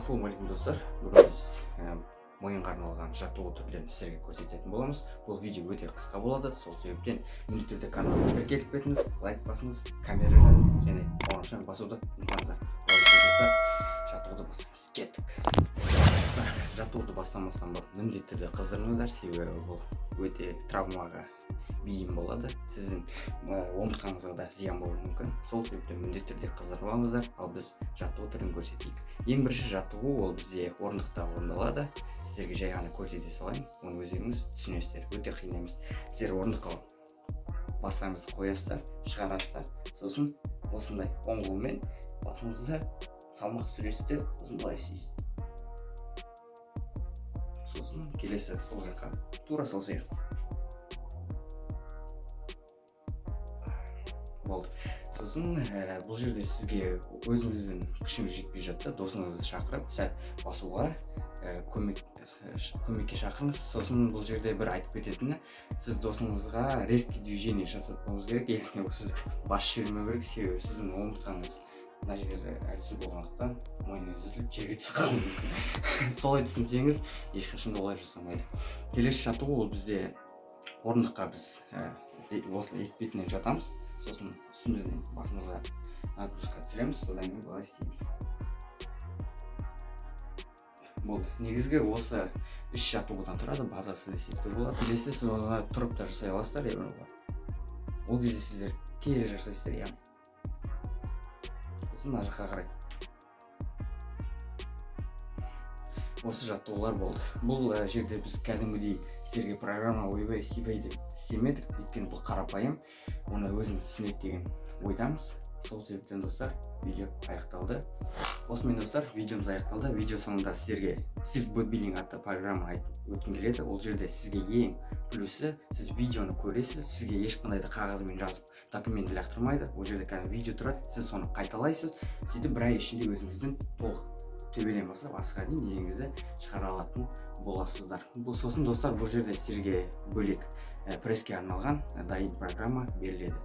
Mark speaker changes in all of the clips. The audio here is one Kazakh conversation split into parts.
Speaker 1: Ассалаумағалейкум достар. Бүгін біз мойынға арналған жаттығу түрлерін сіздерге көрсететін боламыз. Бұл видео өте қысқа болады. Сол себептен міндетті түрде каналға тіркеліп кетіңіз, лайк басыңыз, камера және қоңырауын басуды ұмытпаңыздар. Достар, жаттығуды бастаймыз. Кеттік. Жаттығуды бастамастан бұрын міндетті түрде қыздырыңыздар, себебі бұл өте травмаға бейім болады. Сіздің омыртқаңызға да зиян болуы мүмкін. Сол себептен міндетті түрде қыздырып алыңыздар, ал біз жаттығу түрін көрсетейік. Ең бірінші жаттығу ол бізде орындықта орындалады. Сіздерге жай ғана көрсете салайын, оны өздеріңіз түсінесіздер. Өте қиын емес. Сіздер орындыққа басыңызды қоясыздар, шығарасыздар. Сосын осындай оң қолмен басыңызды салмақ түсіресіздер, сосын былай істейсіз. Сосын келесі сол жаққа тура сол сияқты. Болды. Сосын бұл жерде сізге өзіңіздің күшіңіз жетпей жатса, досыңызды шақырып, сәл басуға көмекке шақырыңыз. Сосын бұл жерде бір айтып кететіні, сіз досыңызға резкий движение жасатпауыңыз керек, яғни сіз бас жібермеу керек, себебі сіздің омыртқаңыз мына жерде әлсіз болғандықтан мойны үзіліп жерге түсіп қалуы мүмкін. Солай түсінсеңіз, ешқашан олай жасамайды. Келесі жаттығу ол бізде орындыққа біз осы екі бетінен жатамыз. Сосын үстімізден басымызға нагрузка түсіреміз, содан кейін былай істейміз. Болды. Негізгі осы үш жаттығудан тұрады, базасы десекте болады. Келесі сіз оны тұрып та жасай аласыздар, ол кезде сіздер келе жасайсыздар, яғни. Сосын мына жаққа қарай. Осы жаттығулар болды. Бұл жерде біз кәдімгідей сіздерге программа ойбай істемей деп істемедік, өйткені бұл қарапайым, оны өзіміз түсінеді деген ойдамыз. Сол себептен достар, видео аяқталды. Осымен достар, видеомыз аяқталды. Видео соңында сіздерге Street Bodybuilding атты программа айтып өткім келеді. Ол жерде сізге ең плюсы, сіз видеоны көресіз, сізге ешқандай да қағазмен жазып документ лақтырмайды. Ол жерде кәдімгі видео тұрады, сіз соны қайталайсыз, сөйтіп бір ай ішінде өзіңіздің толық төбеден бастап асыға дейін денеңізді шығара алатын боласыздар. Сосын достар, бұл жерде сіздерге бөлек пресске арналған дайын программа беріледі.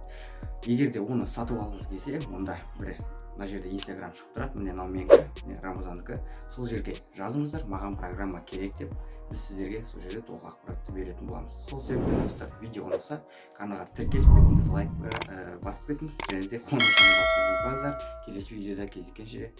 Speaker 1: Егер де оны сатып алғыңыз келсе, онда бір мына жерде Instagram шығып тұрады, міне мынау менікі, Рамазандікі. Сол жерге жазыңыздар, маған программа керек деп, біз сіздерге сол жерде толық ақпаратты беретін боламыз. Сол себептен достар, видео ұнаса, каналға тіркеліп кетіңіз, лайк басып кетіңіз, және де қоңырауын басуды ұмытпаңыздар. Келесі видеода кездескенше